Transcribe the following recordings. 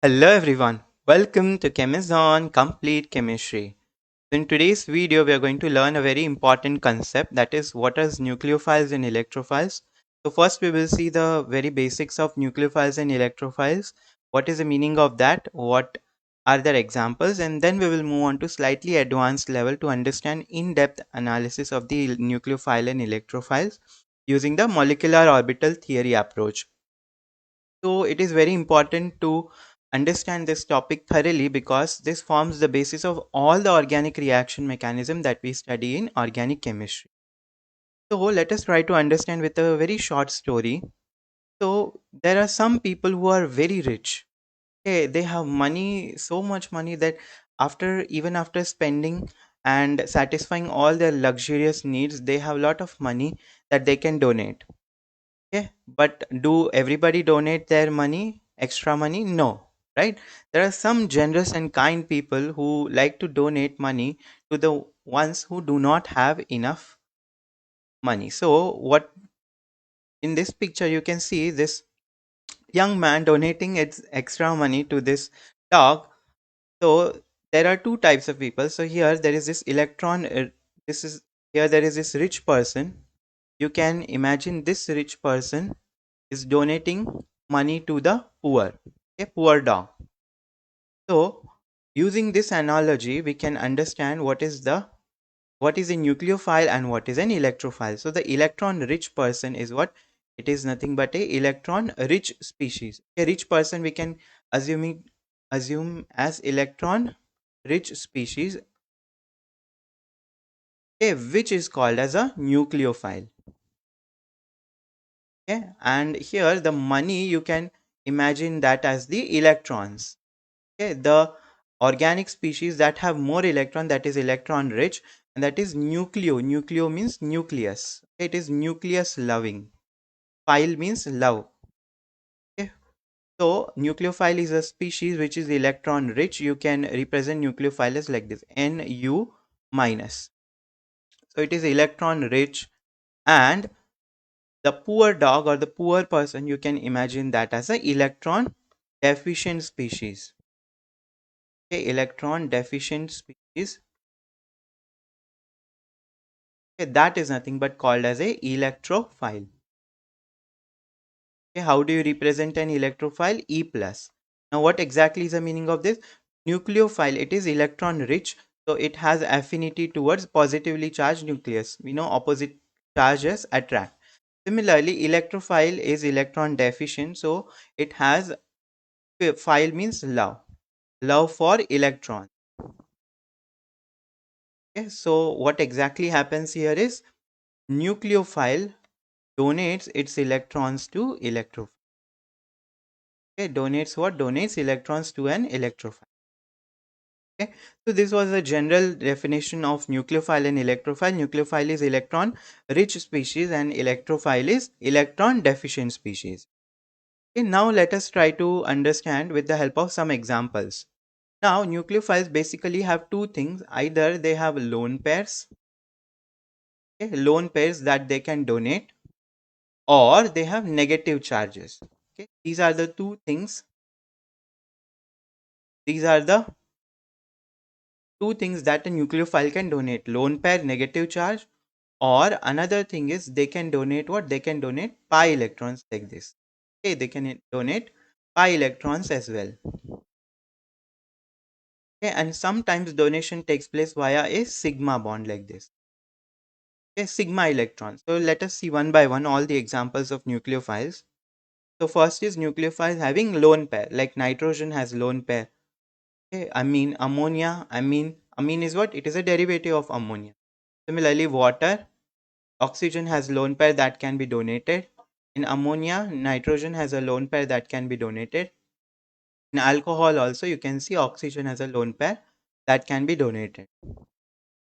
Hello everyone, welcome to Chemazon-Complete Chemistry. In today's video, we are going to learn a very important concept, that is what are nucleophiles and electrophiles. So first we will see the very basics of nucleophiles and electrophiles. What is the meaning of that? What are their examples? And then we will move on to slightly advanced level to understand in-depth analysis of the nucleophile and electrophiles using the molecular orbital theory approach. So it is very important to understand this topic thoroughly because this forms the basis of all the organic reaction mechanism that we study in organic chemistry. So let us try to understand with a very short story. So there are some people who are very rich. Okay, they have money, so much money that even after spending and satisfying all their luxurious needs, they have a lot of money that they can donate. Okay, but do everybody donate their money, extra money? No, right? There are some generous and kind people who like to donate money to the ones who do not have enough money. So, what in this picture you can see this young man donating its extra money to this dog. So, there are two types of people. So, here there is this this is here there is this rich person. You can imagine this rich person is donating money to the poor, a poor dog. So using this analogy we can understand what is a nucleophile and what is an electrophile. So the electron rich person is what? It is nothing but a electron rich species. A rich person we can assume as electron rich species, which is called as a nucleophile. Okay, and here the money you can imagine that as the electrons. Okay, the organic species that have more electron, that is electron rich, and that is nucleo means nucleus. Okay, it is nucleus loving. Phile means love. Okay, so nucleophile is a species which is electron rich. You can represent nucleophile as like this, Nu minus. So it is electron rich, and the poor dog or the poor person, you can imagine that as a electron deficient species. Okay, electron deficient species. Okay, that is nothing but called as a electrophile. Okay, how do you represent an electrophile? E plus. Now what exactly is the meaning of this? Nucleophile, it is electron rich, so it has affinity towards positively charged nucleus. We know opposite charges attract. Similarly, electrophile is electron deficient, so it has phile means love for electron. Okay, so what exactly happens here is nucleophile donates its electrons to electrophile. Okay, donates what? Donates electrons to an electrophile. Okay, so this was a general definition of nucleophile and electrophile. Nucleophile is electron rich species and electrophile is electron deficient species. Okay, now let us try to understand with the help of some examples. Now nucleophiles basically have two things: either they have lone pairs, okay, lone pairs that they can donate, or they have negative charges. Okay, these are the two things. These are the two things that a nucleophile can donate: lone pair, negative charge, or another thing is they can donate what? They can donate pi electrons like this. Okay, they can donate pi electrons as well. Okay, and sometimes donation takes place via a sigma bond like this. Okay, sigma electrons. So let us see one by one all the examples of nucleophiles. So first is nucleophiles having lone pair, like nitrogen has lone pair. Okay, ammonia, amine is what? It is a derivative of ammonia. Similarly, water, oxygen has lone pair that can be donated. In ammonia, nitrogen has a lone pair that can be donated. In alcohol also, you can see oxygen has a lone pair that can be donated.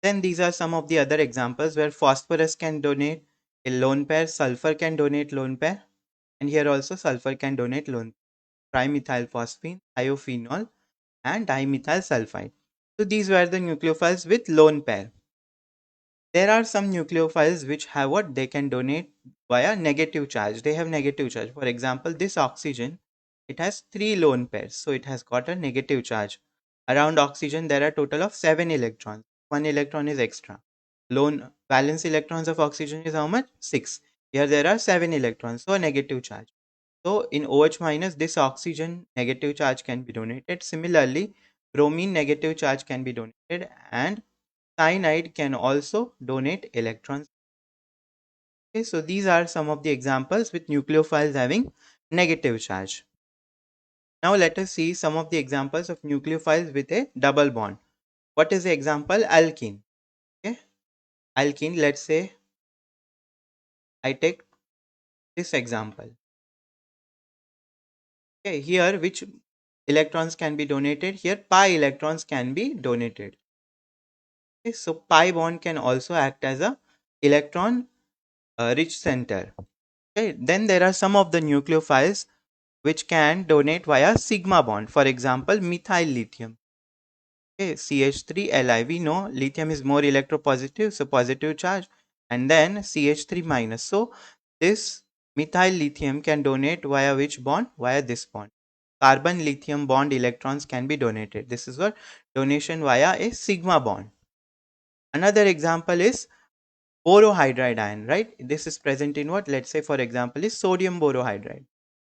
Then these are some of the other examples where phosphorus can donate a lone pair, sulfur can donate lone pair, and here also sulfur can donate lone pair. Trimethylphosphine, thiophenol, and dimethyl sulfide. So these were the nucleophiles with lone pair. There are some nucleophiles which have what? They can donate via negative charge. They have negative charge. For example, this oxygen it has 3 lone pairs, so it has got a negative charge. Around oxygen, there are total of 7 electrons. 1 electron is extra. Lone valence electrons of oxygen is how much? 6. Here there are 7 electrons, so a negative charge. So in OH minus, this oxygen negative charge can be donated. Similarly, bromine negative charge can be donated, and cyanide can also donate electrons. Okay, so these are some of the examples with nucleophiles having negative charge. Now let us see some of the examples of nucleophiles with a double bond. What is the example? Alkene. Okay, alkene. Let's say I take this example. Okay, here which electrons can be donated? Here pi electrons can be donated. Okay, so pi bond can also act as a electron rich center. Okay, then there are some of the nucleophiles which can donate via sigma bond. For example, methyl lithium. Okay, CH3Li. We know lithium is more electropositive, so positive charge, and then CH3 minus. So this methyl lithium can donate via which bond? Via this bond. Carbon lithium bond electrons can be donated. This is what donation via a sigma bond. Another example is borohydride ion, right? This is present in what? Let's say for example is sodium borohydride,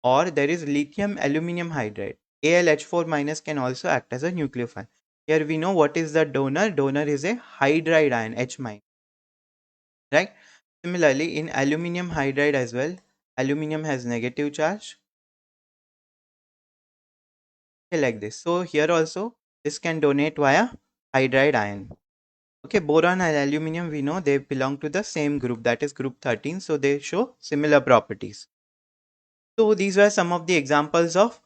or there is lithium aluminum hydride. AlH4 minus can also act as a nucleophile. Here we know what is the donor. Donor is a hydride ion, H minus, right? Similarly, in aluminum hydride as well, aluminum has negative charge. Okay, like this. So here also this can donate via hydride ion. Okay, boron and aluminum, we know they belong to the same group, that is group 13, so they show similar properties. So these were some of the examples of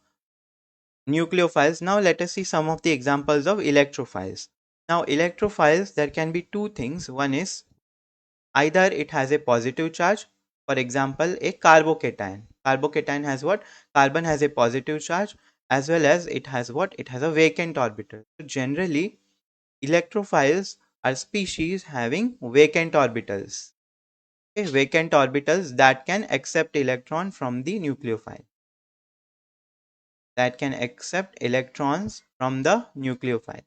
nucleophiles. Now let us see some of the examples of electrophiles. Now electrophiles, there can be two things. One is either it has a positive charge, for example a carbocation. Carbocation has what? Carbon has a positive charge, as well as it has what? It has a vacant orbital. So generally electrophiles are species having vacant orbitals. Okay, vacant orbitals that can accept electron from the nucleophile. That can accept electrons from the nucleophile.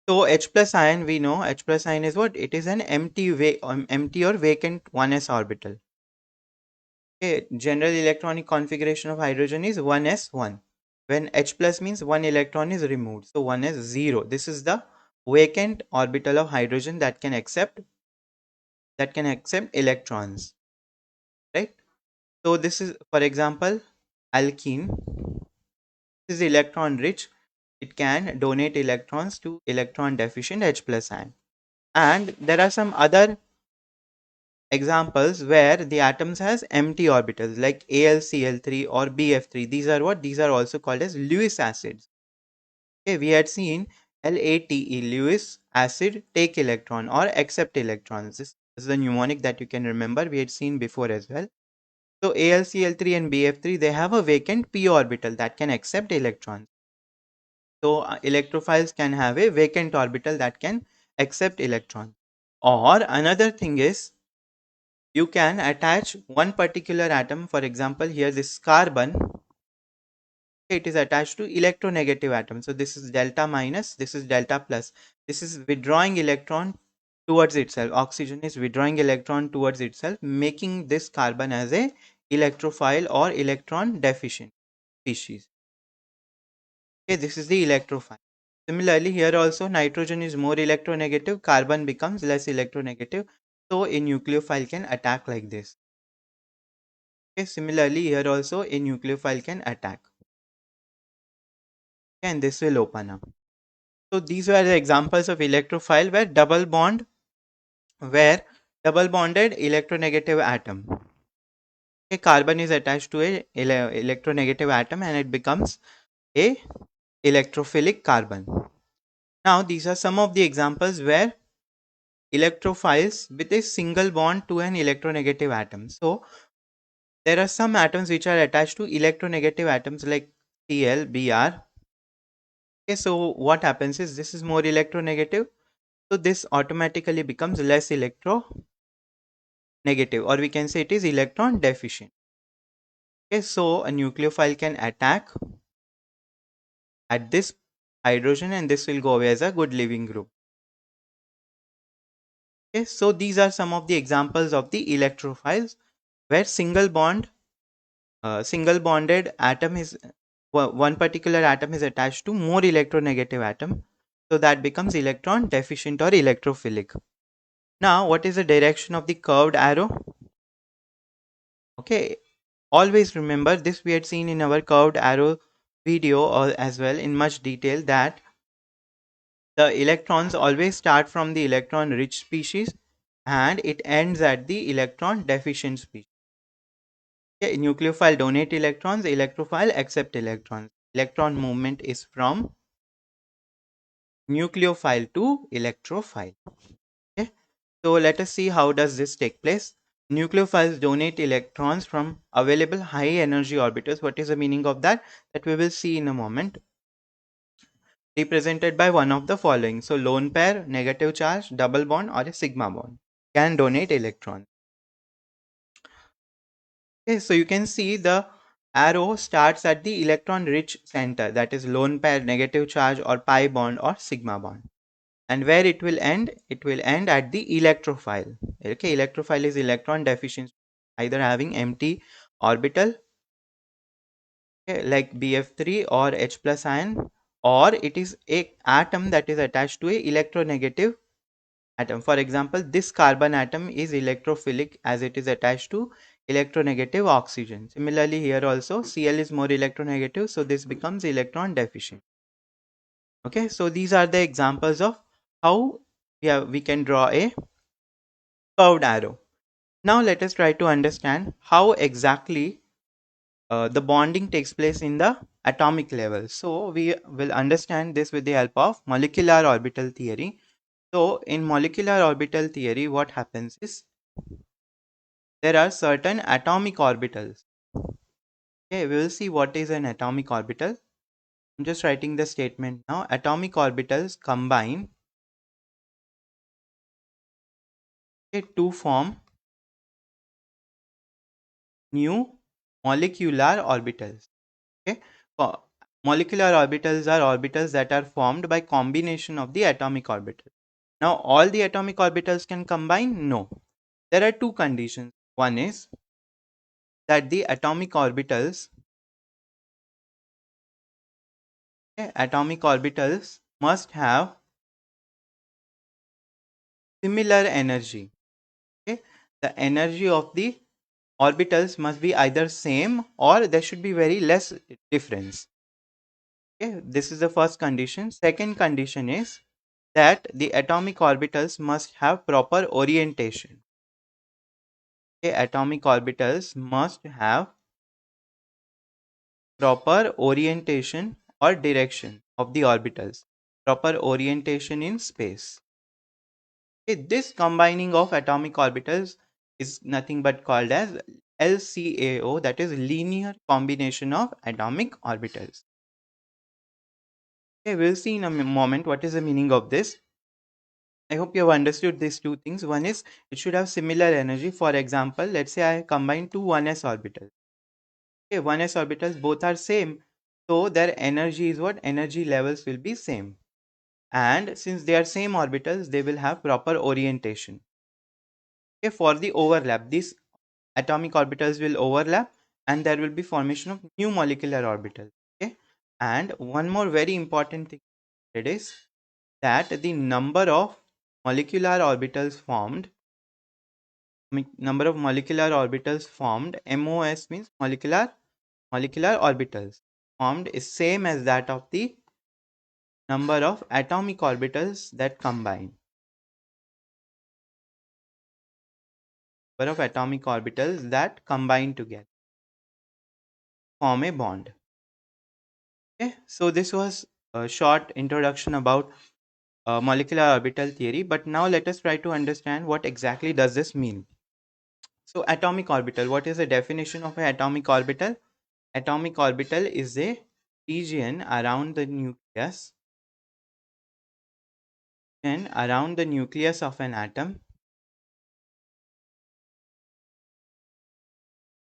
So H plus ion, we know H plus ion is what? It is an empty or vacant 1s orbital. Okay, general electronic configuration of hydrogen is 1s1. When H plus means one electron is removed, so 1 is 0. This is the vacant orbital of hydrogen that can accept electrons, right? So this is, for example, alkene. This is electron rich. It can donate electrons to electron deficient H plus ion. And there are some other examples where the atoms has empty orbitals like AlCl3 or BF3. These are what? These are also called as Lewis acids. Okay, we had seen LATE, Lewis acid, take electron or accept electrons. This is the mnemonic that you can remember. We had seen before as well. So AlCl3 and BF3, they have a vacant p orbital that can accept electrons. So electrophiles can have a vacant orbital that can accept electrons. Or another thing is, you can attach one particular atom. For example, here this carbon, it is attached to electronegative atom. So this is delta minus, this is delta plus. This is withdrawing electron towards itself. Oxygen is withdrawing electron towards itself, making this carbon as a electrophile or electron deficient species. Okay, this is the electrophile. Similarly, here also nitrogen is more electronegative, carbon becomes less electronegative. So a nucleophile can attack like this. Okay, similarly, here also a nucleophile can attack. Okay, and this will open up. So these were the examples of electrophile where double bonded electronegative atom. Okay, carbon is attached to a electronegative atom and it becomes a electrophilic carbon. Now these are some of the examples where electrophiles with a single bond to an electronegative atom. So there are some atoms which are attached to electronegative atoms like Cl, Br. Okay, so what happens is this is more electronegative, so this automatically becomes less electronegative, or we can say it is electron deficient. Okay, so a nucleophile can attack at this hydrogen and this will go away as a good leaving group. Okay, so these are some of the examples of the electrophiles where single bonded atom is one particular atom is attached to more electronegative atom, so that becomes electron deficient or electrophilic. Now what is the direction of the curved arrow? Okay, always remember this, we had seen in our curved arrow video or as well in much detail, that the electrons always start from the electron rich species and it ends at the electron deficient species. Okay, nucleophile donate electrons, electrophile accept electrons. Electron movement is from nucleophile to electrophile. Okay, so let us see how does this take place. Nucleophiles donate electrons from available high energy orbitals. What is the meaning of that? That we will see in a moment. Represented by one of the following. So lone pair, negative charge, double bond or a sigma bond can donate electrons. Okay, so you can see the arrow starts at the electron rich center, that is lone pair, negative charge or pi bond or sigma bond. And where it will end? It will end at the electrophile. Okay, electrophile is electron deficient, either having empty orbital, okay, like BF3 or H plus ion, or it is a atom that is attached to a electronegative atom. For example, this carbon atom is electrophilic as it is attached to electronegative oxygen. Similarly, here also Cl is more electronegative, so this becomes electron deficient. Okay, so these are the examples of how we can draw a curved arrow. Now let us try to understand how exactly the bonding takes place in the atomic level. So we will understand this with the help of molecular orbital theory. So in molecular orbital theory, what happens is there are certain atomic orbitals. Okay, we will see what is an atomic orbital. I'm just writing the statement now. Atomic orbitals combine, okay, to form new molecular orbitals. Okay, molecular orbitals are orbitals that are formed by combination of the atomic orbitals. Now all the atomic orbitals can combine? No. There are two conditions. One is that the atomic orbitals, okay, atomic orbitals must have similar energy. Okay, the energy of the orbitals must be either same or there should be very less difference. Okay, this is the first condition. Second condition is that the atomic orbitals must have proper orientation. Okay, atomic orbitals must have proper orientation or direction of the orbitals, proper orientation in space. Okay, this combining of atomic orbitals is nothing but called as LCAO, that is linear combination of atomic orbitals. Okay, we'll see in a moment what is the meaning of this. I hope you have understood these two things. One is it should have similar energy. For example, let's say I combine two 1s orbitals. Okay, 1s orbitals both are same. So their energy is what? Energy levels will be same. And since they are same orbitals, they will have proper orientation. Okay, for the overlap, these atomic orbitals will overlap and there will be formation of new molecular orbitals. Okay, and one more very important thing it is that the number of molecular orbitals formed, MOS means molecular orbitals formed, is same as that of the number of atomic orbitals that combine. Number of atomic orbitals that combine together form a bond. Okay, so this was a short introduction about molecular orbital theory, but now let us try to understand what exactly does this mean. So atomic orbital, what is the definition of an atomic orbital? Atomic orbital is a region around the nucleus and around the nucleus of an atom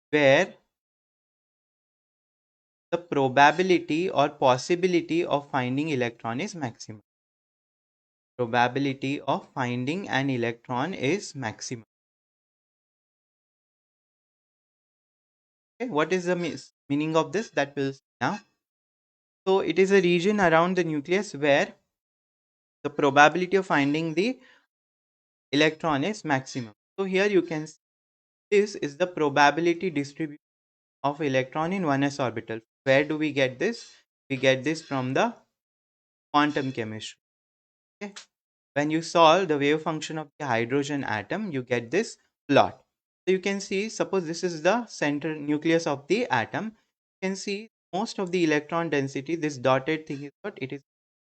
where the probability or possibility of finding electron is maximum. Probability of finding an electron is maximum. Okay, what is the meaning of this? That will see now. So it is a region around the nucleus where the probability of finding the electron is maximum. So here you can see this is the probability distribution of electron in 1s orbital. Where do we get this? We get this from the quantum chemistry. Okay. When you solve the wave function of the hydrogen atom, you get this plot. So you can see, suppose this is the center nucleus of the atom. You can see most of the electron density, this dotted thing is what it is,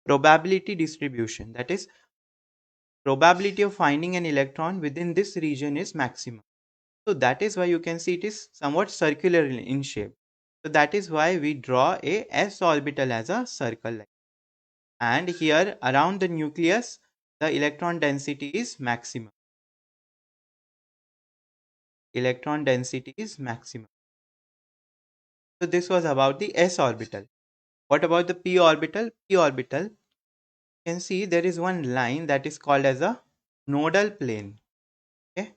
probability distribution. That is, probability of finding an electron within this region is maximum. So that is why you can see it is somewhat circular in shape. So that is why we draw a s orbital as a circle. And here around the nucleus, the electron density is maximum. Electron density is maximum. So this was about the s orbital. What about the p orbital? P orbital, you can see there is one line that is called as a nodal plane. Okay.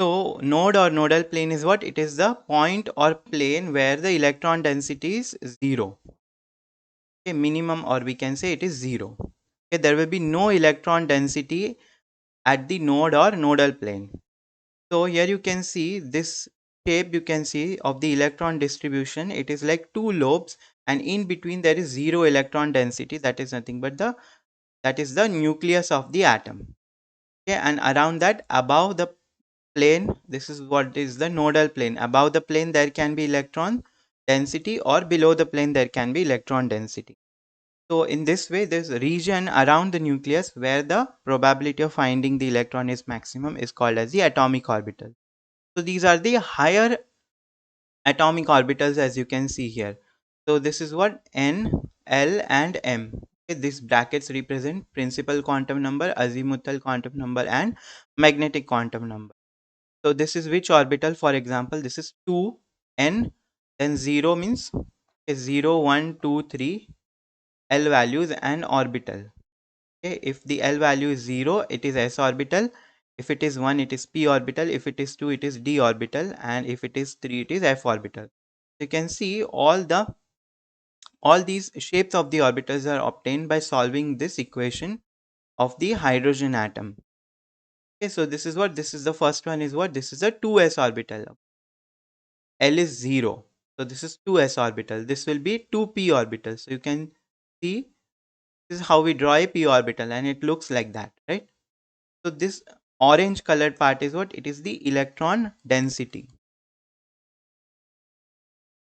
So node or nodal plane is what? It is the point or plane where the electron density is 0. Okay, minimum, or we can say it is 0. Okay, there will be no electron density at the node or nodal plane. So here you can see this shape, you can see of the electron distribution. It is like two lobes, and in between there is 0 electron density. That is nothing but the nucleus of the atom. Okay, and around that, above the plane, this is what is the nodal plane. Above the plane there can be electron density, or below the plane there can be electron density. So in this way, this region around the nucleus where the probability of finding the electron is maximum is called as the atomic orbital. So these are the higher atomic orbitals, as you can see here. So this is what N, L and M. Okay, these brackets represent principal quantum number, azimuthal quantum number and magnetic quantum number. So this is which orbital? For example, this is 2, N, then 0 means 0, 1, 2, 3, L values and orbital. Okay, if the L value is 0, it is s orbital. If it is 1, it is p orbital. If it is 2, it is d orbital. And if it is 3, it is f orbital. You can see all these shapes of the orbitals are obtained by solving this equation of the hydrogen atom. Okay, so this is what, this is the first one is what, this is a 2s orbital. L is 0. So this is 2s orbital. This will be 2p orbital. So you can see this is how we draw a p orbital, and it looks like that, right? So this orange colored part is what? It is the electron density.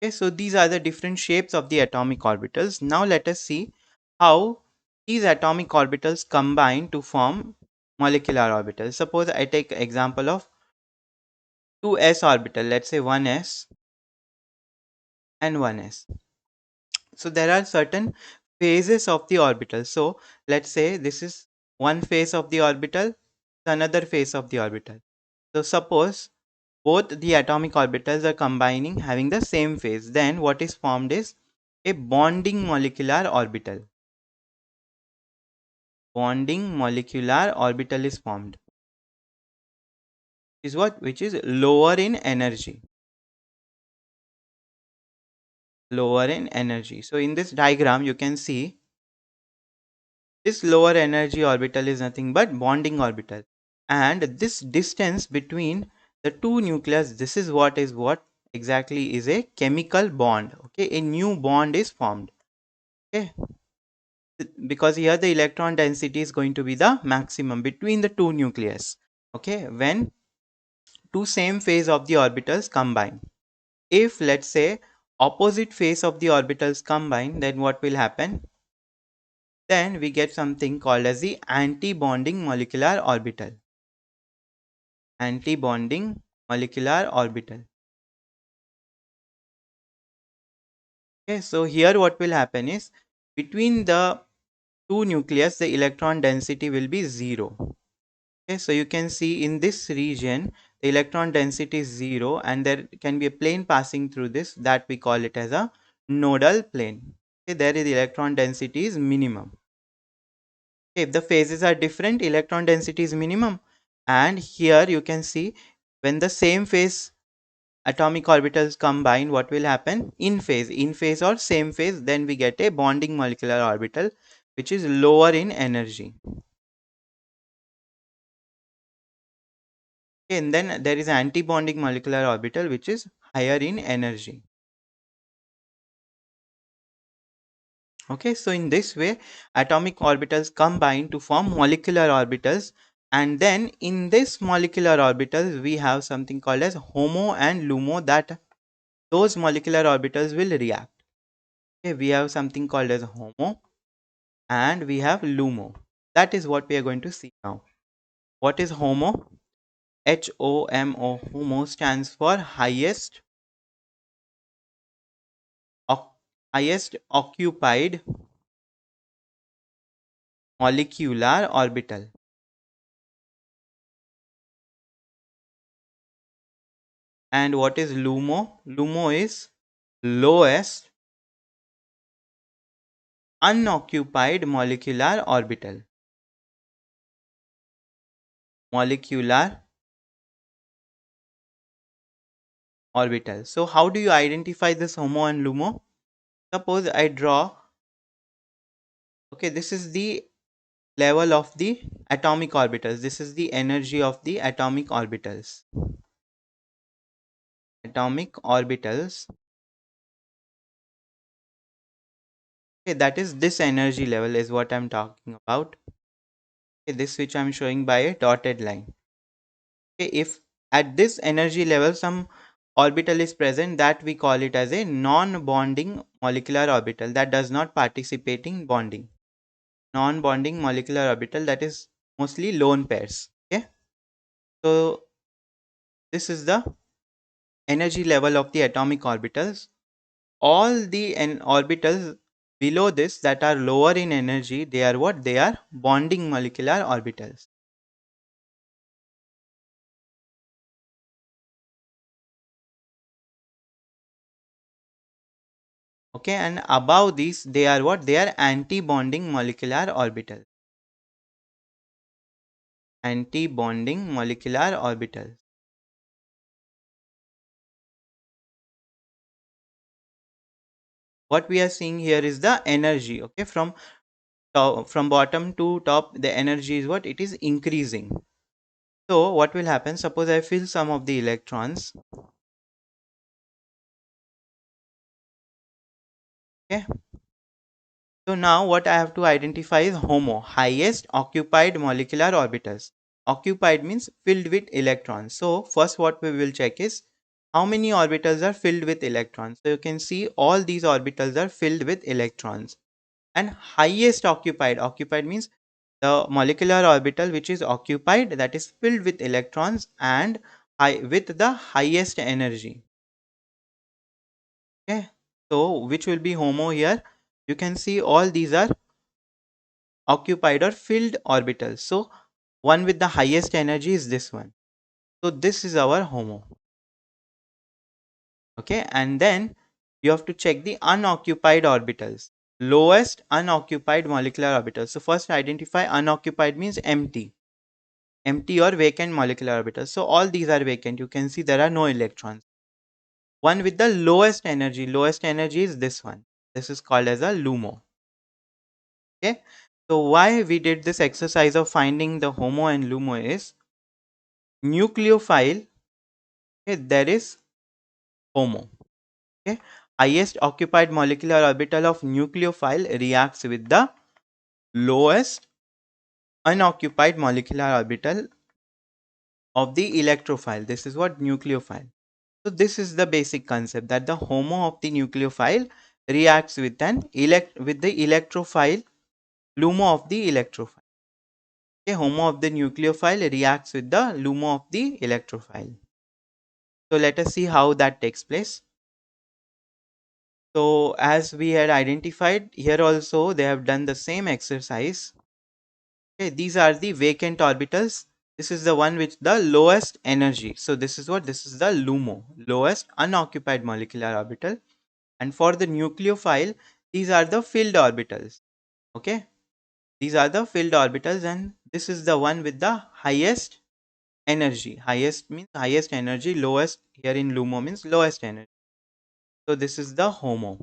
Okay, so these are the different shapes of the atomic orbitals. Now let us see how these atomic orbitals combine to form molecular orbitals. Suppose I take example of 2s orbital, let's say 1s and 1s. So there are certain phases of the orbital. So let's say this is one phase of the orbital, another phase of the orbital. So suppose both the atomic orbitals are combining, having the same phase, then what is formed is a bonding molecular orbital. Bonding molecular orbital is formed. Is what? Which is lower in energy. Lower in energy. So in this diagram you can see this lower energy orbital is nothing but bonding orbital, and this distance between the two nucleus, this is what exactly is a chemical bond. Okay, a new bond is formed. Okay, because here the electron density is going to be the maximum between the two nucleus. Okay, when two same phase of the orbitals combine. If let's say opposite phase of the orbitals combine, then what will happen? Then we get something called as the anti-bonding molecular orbital. Anti-bonding molecular orbital. Okay, so here what will happen is between the two nucleus the electron density will be 0. Okay, so you can see in this region the electron density is 0 and there can be a plane passing through this, that we call it as a nodal plane. Okay, there is electron density is minimum. Okay, if the phases are different, electron density is minimum. And here you can see when the same phase atomic orbitals combine, what will happen? In phase or same phase, then we get a bonding molecular orbital which is lower in energy. Okay, and then there is anti-bonding molecular orbital which is higher in energy. Okay, so in this way atomic orbitals combine to form molecular orbitals, and then in this molecular orbitals we have something called as HOMO and LUMO, that those molecular orbitals will react. Okay, we have something called as HOMO and we have LUMO. That is what we are going to see now. What is HOMO? HOMO. HOMO stands for highest occupied molecular orbital. And what is LUMO? LUMO is lowest unoccupied molecular orbital. Molecular orbital. So how do you identify this HOMO and LUMO? Suppose I draw, okay, this is the level of the atomic orbitals. This is the energy of the atomic orbitals. Atomic orbitals. Okay, that is this energy level is what I'm talking about. Okay, this which I'm showing by a dotted line. Okay, if at this energy level some orbital is present, that we call it as a non-bonding molecular orbital, that does not participate in bonding. Non-bonding molecular orbital, that is mostly lone pairs. Okay, so this is the energy level of the atomic orbitals. All the orbitals below this that are lower in energy, they are what? They are bonding molecular orbitals. Okay, and above these they are what? They are anti-bonding molecular orbitals. Anti-bonding molecular orbitals. What we are seeing here is the energy. Okay, from from bottom to top, the energy is what? It is increasing. So what will happen? Suppose I fill some of the electrons. Okay, so now what I have to identify is HOMO, highest occupied molecular orbitals. Occupied means filled with electrons. So first what we will check is how many orbitals are filled with electrons. So you can see all these orbitals are filled with electrons. And highest occupied, occupied means the molecular orbital which is occupied, that is filled with electrons and with the highest energy. Okay, so which will be HOMO here? You can see all these are occupied or filled orbitals. So one with the highest energy is this one. So this is our HOMO. Okay, and then you have to check the unoccupied orbitals. Lowest unoccupied molecular orbitals. So first identify unoccupied means empty. Empty or vacant molecular orbitals. So all these are vacant. You can see there are no electrons. One with the lowest energy is this one. This is called as a LUMO. Okay, so why we did this exercise of finding the HOMO and LUMO is nucleophile. Okay, there is HOMO. Okay, highest occupied molecular orbital of nucleophile reacts with the lowest unoccupied molecular orbital of the electrophile. This is what nucleophile. So this is the basic concept, that the HOMO of the nucleophile reacts with with the electrophile LUMO of the electrophile. Okay, HOMO of the nucleophile reacts with the LUMO of the electrophile. So let us see how that takes place. So as we had identified, here also they have done the same exercise. Okay, these are the vacant orbitals. This is the one with the lowest energy. So this is what? This is the LUMO, lowest unoccupied molecular orbital. And for the nucleophile, these are the filled orbitals. Okay, these are the filled orbitals, and this is the one with the highest energy. Highest means highest energy, lowest here in LUMO means lowest energy. So this is the HOMO.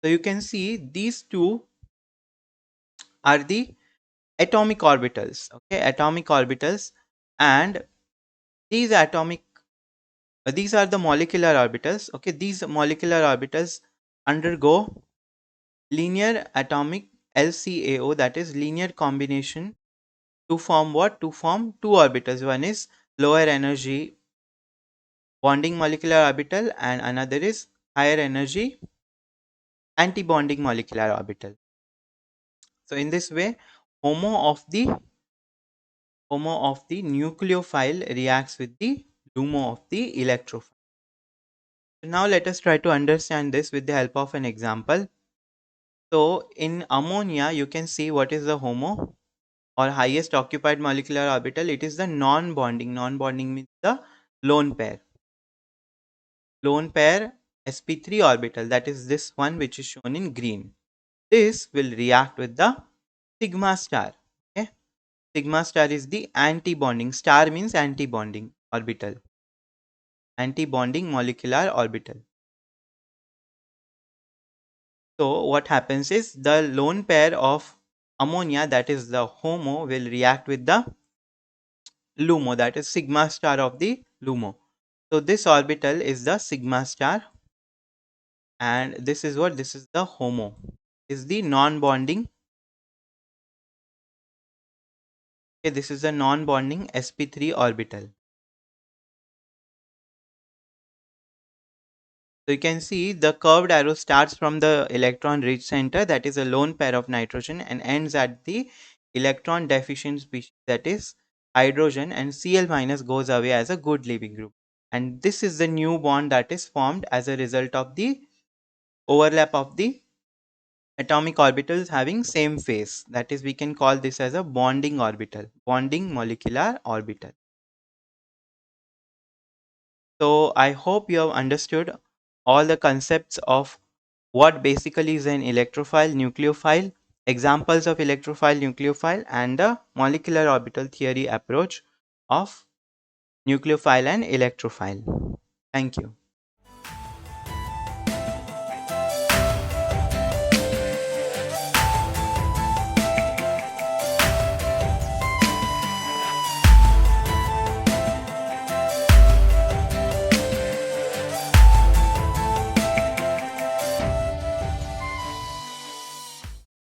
So you can see these two are the atomic orbitals. Okay, atomic orbitals, and these atomic these are the molecular orbitals. Okay, these molecular orbitals undergo linear atomic LCAO, that is linear combination, to form what? To form two orbitals. One is lower energy bonding molecular orbital and another is higher energy anti-bonding molecular orbital. So in this way, HOMO of the nucleophile reacts with the LUMO of the electrophile. So now let us try to understand this with the help of an example. So in ammonia, you can see what is the HOMO or highest occupied molecular orbital. It is the non-bonding. Non-bonding means the lone pair. Lone pair sp3 orbital, that is this one which is shown in green. This will react with the sigma star. Okay, sigma star is the anti-bonding. Star means anti-bonding orbital, anti-bonding molecular orbital. So what happens is the lone pair of ammonia, that is the HOMO, will react with the LUMO, that is sigma star of the LUMO. So this orbital is the sigma star, and this is what? This is the HOMO, is the non-bonding. Okay, this is the non-bonding sp3 orbital. So you can see the curved arrow starts from the electron rich center, that is a lone pair of nitrogen, and ends at the electron deficient species, that is hydrogen, and Cl minus goes away as a good leaving group. And this is the new bond that is formed as a result of the overlap of the atomic orbitals having same phase. That is, we can call this as a bonding orbital, bonding molecular orbital. So I hope you have understood all the concepts of what basically is an electrophile, nucleophile, examples of electrophile, nucleophile, and the molecular orbital theory approach of nucleophile and electrophile. Thank you.